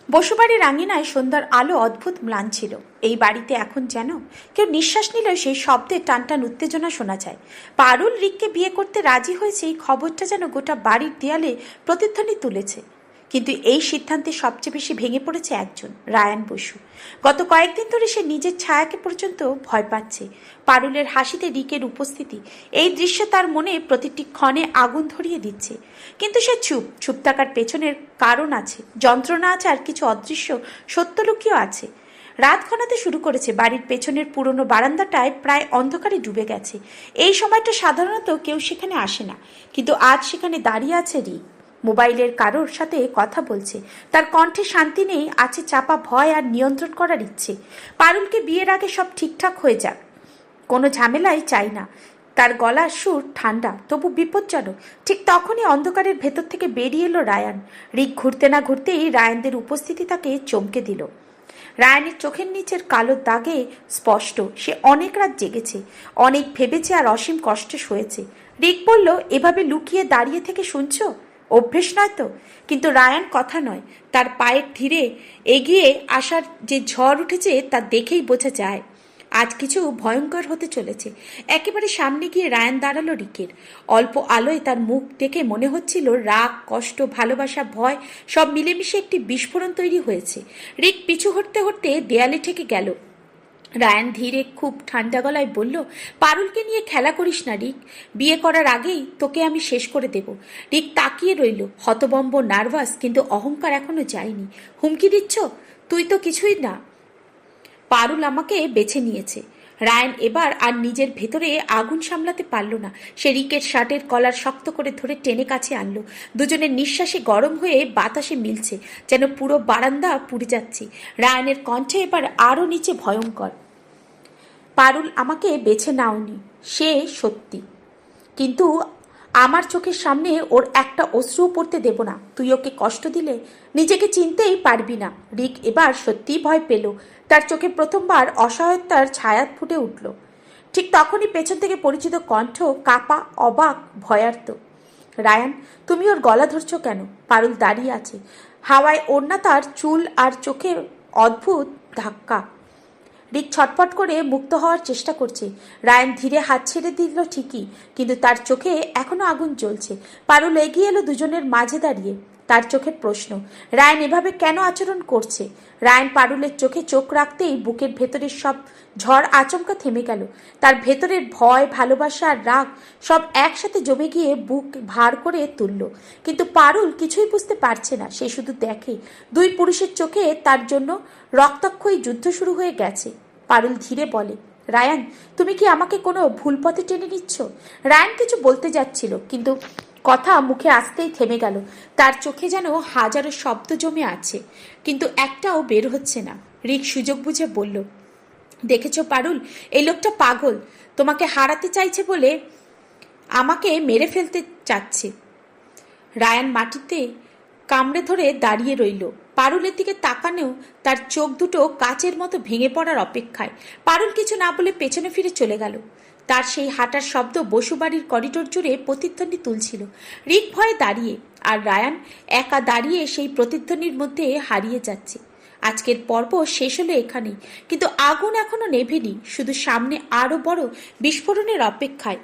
বসুবাড়ির আঙিনায় সন্ধ্যার আলো অদ্ভুত ম্লান ছিল। এই বাড়িতে এখন যেন কেউ নিঃশ্বাস নিলেও সেই শব্দের টানটান উত্তেজনা শোনা যায়। পারুল রিককে বিয়ে করতে রাজি হয়েছে এই খবরটা যেন গোটা বাড়ির দেয়ালে প্রতিধ্বনি তুলেছে। কিন্তু এই সিদ্ধান্তে সবচেয়ে বেশি ভেঙে পড়েছে একজন, রায়ান বসু। গত কয়েকদিন ধরে সে নিজের ছায়াকে পর্যন্ত ভয় পাচ্ছে। পারুলের হাসিতে রিকের উপস্থিতি, এই দৃশ্য তার মনে প্রতিটি ক্ষণে আগুন ধরিয়ে দিচ্ছে। কিন্তু সে চুপ থাকার পেছনের কারণ আছে, যন্ত্রণা আছে, আর কিছু অদৃশ্য সত্য লুকিয়েও আছে। রাত ঘনাতে শুরু করেছে। বাড়ির পেছনের পুরনো বারান্দাটায় প্রায় অন্ধকারে ডুবে গেছে। এই সময়টা সাধারণত কেউ সেখানে আসে না, কিন্তু আজ সেখানে দাঁড়িয়ে আছে রিক। মোবাইলের কারোর সাথে কথা বলছে। তার কণ্ঠে শান্তি নেই, আছে চাপা ভয় আর নিয়ন্ত্রণ করার ইচ্ছে। পারুলকে বিয়ের আগে সব ঠিকঠাক হয়ে যাক, কোনো ঝামেলাই চাই না। তার গলার সুর ঠান্ডা, তবু বিপজ্জনক। ঠিক তখনই অন্ধকারের ভেতর থেকে বেরিয়ে এলো রায়ান। রিক ঘুরতে না ঘুরতেই রায়ানদের উপস্থিতি তাকে চমকে দিল। রায়ানের চোখের নিচের কালো দাগে স্পষ্ট, সে অনেক রাত জেগেছে, অনেক ভেবেছে আর অসীম কষ্টে সয়েছে। রিক বলল, এভাবে লুকিয়ে দাঁড়িয়ে থেকে শুনছো? অভ্যেস নয় তো? কিন্তু রায়ান কথা নয়, তার পায়ের ধীরে এগিয়ে আসার যে ঝড় উঠেছে তা দেখেই বোঝা যায় আজ কিছু ভয়ঙ্কর হতে চলেছে। একেবারে সামনে গিয়ে রায়ান দাঁড়ালো রিকের। অল্প আলোয় তার মুখ দেখে মনে হচ্ছিল রাগ, কষ্ট, ভালোবাসা, ভয় সব মিলেমিশে একটি বিস্ফোরণ তৈরি হয়েছে। রিক পিছু হটতে হটতে দেয়ালে ঠেকে গেল। রায়ান ধীরে খুব ঠান্ডা গলায় বলল, পারুলকে নিয়ে খেলা করিস না রিক, বিয়ে করার আগেই তোকে আমি শেষ করে দেব। রিক তাকিয়ে রইল, হতবম্ব, নার্ভাস, কিন্তু অহংকার এখনো যায়নি। হুমকি দিচ্ছ? তুই তো কিছুই না। পারুল আমাকে বেছে নিয়েছে। রায়ান এবার আর নিজের ভেতরে আগুন সামলাতে পারল না। সে রিকের শার্টের কলার শক্ত করে ধরে টেনে কাছে আনলো। দুজনের নিঃশ্বাসে গরম হয়ে বাতাসে মিলছে, যেন পুরো বারান্দা পুড়ে যাচ্ছে। রায়ানের কণ্ঠে এবার আরও নিচে ভয়ঙ্কর। পারুল আমাকে বেছে নাওনি, সে সত্যি, কিন্তু আমার চোখের সামনে ওর একটা অশ্রুও পড়তে দেব না। তুই ওকে কষ্ট দিলে নিজেকে চিনতেই পারবি না। রিক এবার সত্যিই ভয় পেল। তার চোখে প্রথমবার অসহায়তার ছায়া ফুটে উঠল। ঠিক তখনই পেছন থেকে পরিচিত কণ্ঠ, কাপা, অবাক, ভয়ার্ত। রায়ান, তুমি ওর গলা ধরছ কেন? পারুল দাঁড়িয়ে আছে, হাওয়ায় ওড়না, তার চুল আর চোখে অদ্ভুত ধাক্কা। রিক ছটফট করে মুক্ত হওয়ার চেষ্টা করছে। রায়ান ধীরে হাত ছেড়ে দিল ঠিকই, কিন্তু তার চোখে এখনো আগুন জ্বলছে। পারুল এগিয়ে এলো দুজনের মাঝে দাঁড়িয়ে। তার চোখের প্রশ্ন, রায়ান এভাবে কেন আচরণ করছে? রায়ান পারুলের চোখে চোখ রাখতেই বুকের ভেতরের সব ঝড় আচমকা থেমে গেল। তার ভেতরের ভয়, ভালোবাসা আর রাগ সব একসাথে জমে গিয়ে বুক ভার করে তুলল। কিন্তু পারুল কিছুই বুঝতে পারছে না। সে শুধু দেখে দুই পুরুষের চোখে তার জন্য রক্তাক্ষয়ী যুদ্ধ শুরু হয়ে গেছে। পারুল ধীরে বলে, রায়ান, তুমি কি আমাকে কোনো ভুল পথে টেনে নিচ্ছ? রায়ান কিছু বলতে যাচ্ছিল, কিন্তু কথা মুখে আসতেই থেমে গেল। তার চোখে যেন হাজারো শব্দ জমে আছে, কিন্তু একটাও বের হচ্ছে না। রিক সুযোগ বুঝে বলল, দেখেছো পারুল, এই লোকটা পাগল। তোমাকে হারাতে চাইছে বলে আমাকে মেরে ফেলতে চাচ্ছে। রায়ান মাটিতে কামড়ে ধরে দাঁড়িয়ে রইল। পারুলের দিকে তাকানেও তার চোখ দুটো কাচের মতো ভেঙে পড়ার অপেক্ষায়। পারুল কিছু না বলে পেছনে ফিরে চলে গেল। তার সেই হাঁটার শব্দ বসুবাড়ির করিডোর জুড়ে প্রতিধ্বনি তুলছিল। রিক ভয়ে দাঁড়িয়ে, আর রায়ান একা দাঁড়িয়ে সেই প্রতিধ্বনির মধ্যে হারিয়ে যাচ্ছে। আজকের পর্ব শেষ হলো এখানেই, কিন্তু আগুন এখনো নেভেনি, শুধু সামনে আরো বড় বিস্ফোরণের অপেক্ষায়।